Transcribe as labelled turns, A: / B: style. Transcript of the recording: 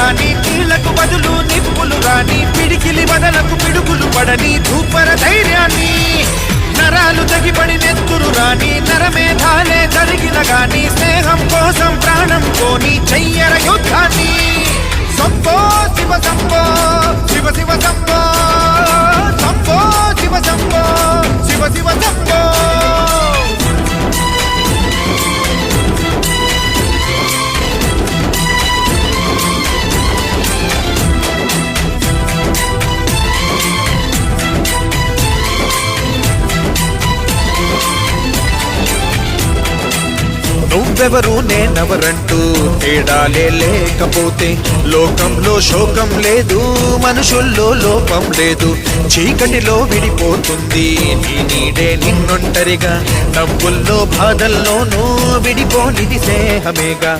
A: హాని కీళ్లకు బదులు నిప్పులు రాని పిడికిలి బదలకు పిడుగులు పడని ధూపర ధైర్యాన్ని నరాలు తెగిపడి నెత్తురు రాని నరమేధాలే జరిగిన గాని స్నేహం కోసం ప్రాణం కోని చెయ్యర యుద్ధాన్ని శంభో శివ శంభో శివ శివ శంభో శంభో శివ శంభో శివ శివ శంభో నువ్వెవరు నేనెవరంటూ తేడాలే లేకపోతే లోకంలో శోకం లేదు మనుషుల్లో లోపం లేదు చీకటిలో విడిపోతుంది నీ నీడే నిన్నొంటరిగా నవ్వుల్లో బాధల్లోనూ విడిపోనిది స్నేహమేగా